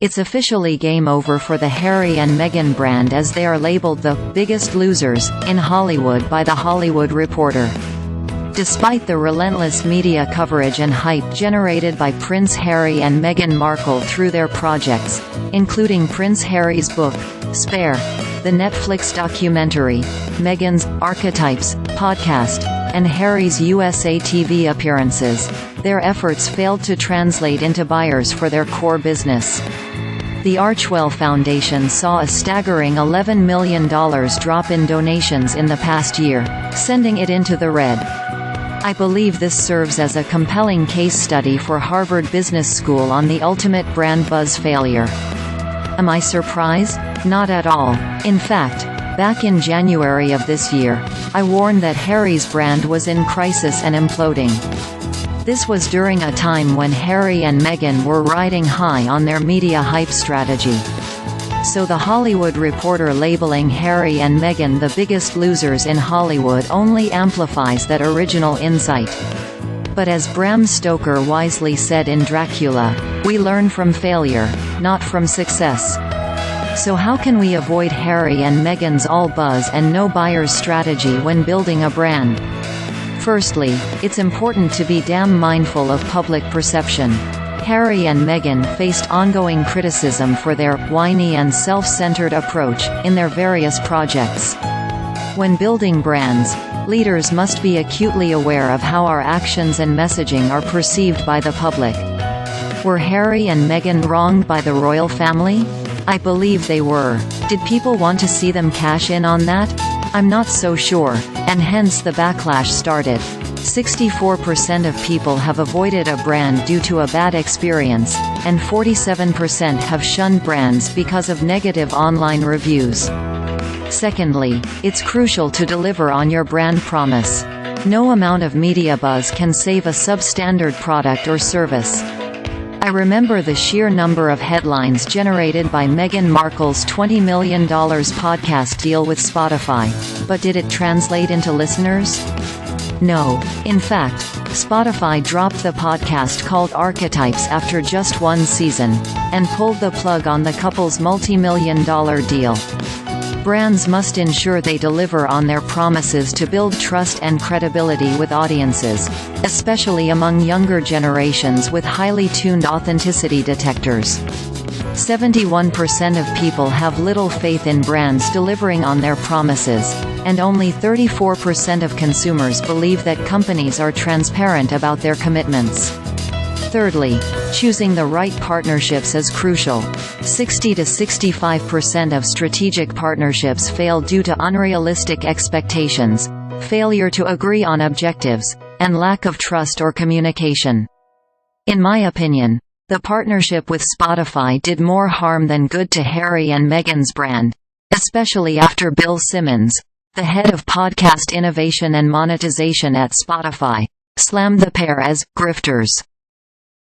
It's officially game over for the Harry and Meghan brand, as they are labeled the biggest losers in Hollywood by The Hollywood Reporter. Despite the relentless media coverage and hype generated by Prince Harry and Meghan Markle through their projects, including Prince Harry's book, Spare, the Netflix documentary, Meghan's Archetypes podcast, and Harry's USA TV appearances, their efforts failed to translate into buyers for their core business. The Archwell Foundation saw a staggering $11 million drop in donations in the past year, sending it into the red. I believe this serves as a compelling case study for Harvard Business School on the ultimate brand buzz failure. Am I surprised? Not at all. In fact, back in January of this year, I warned that Harry's brand was in crisis and imploding. This was during a time when Harry and Meghan were riding high on their media hype strategy. So The Hollywood Reporter labeling Harry and Meghan the biggest losers in Hollywood only amplifies that original insight. But as Bram Stoker wisely said in Dracula, we learn from failure, not from success. So how can we avoid Harry and Meghan's all buzz and no buyers strategy when building a brand? Firstly, it's important to be damn mindful of public perception. Harry and Meghan faced ongoing criticism for their whiny and self-centered approach in their various projects. When building brands, leaders must be acutely aware of how our actions and messaging are perceived by the public. Were Harry and Meghan wronged by the royal family? I believe they were. Did people want to see them cash in on that? I'm not so sure, and hence the backlash started. 64% of people have avoided a brand due to a bad experience, and 47% have shunned brands because of negative online reviews. Secondly, it's crucial to deliver on your brand promise. No amount of media buzz can save a substandard product or service. I remember the sheer number of headlines generated by Meghan Markle's $20 million podcast deal with Spotify, but did it translate into listeners? No. In fact, Spotify dropped the podcast called Archetypes after just one season, and pulled the plug on the couple's multi-million-dollar deal. Brands must ensure they deliver on their promises to build trust and credibility with audiences, especially among younger generations with highly tuned authenticity detectors. 71% of people have little faith in brands delivering on their promises, and only 34% of consumers believe that companies are transparent about their commitments. Thirdly, choosing the right partnerships is crucial. 60 to 65% of strategic partnerships fail due to unrealistic expectations, failure to agree on objectives, and lack of trust or communication. In my opinion, the partnership with Spotify did more harm than good to Harry and Meghan's brand, especially after Bill Simmons, the head of podcast innovation and monetization at Spotify, slammed the pair as grifters.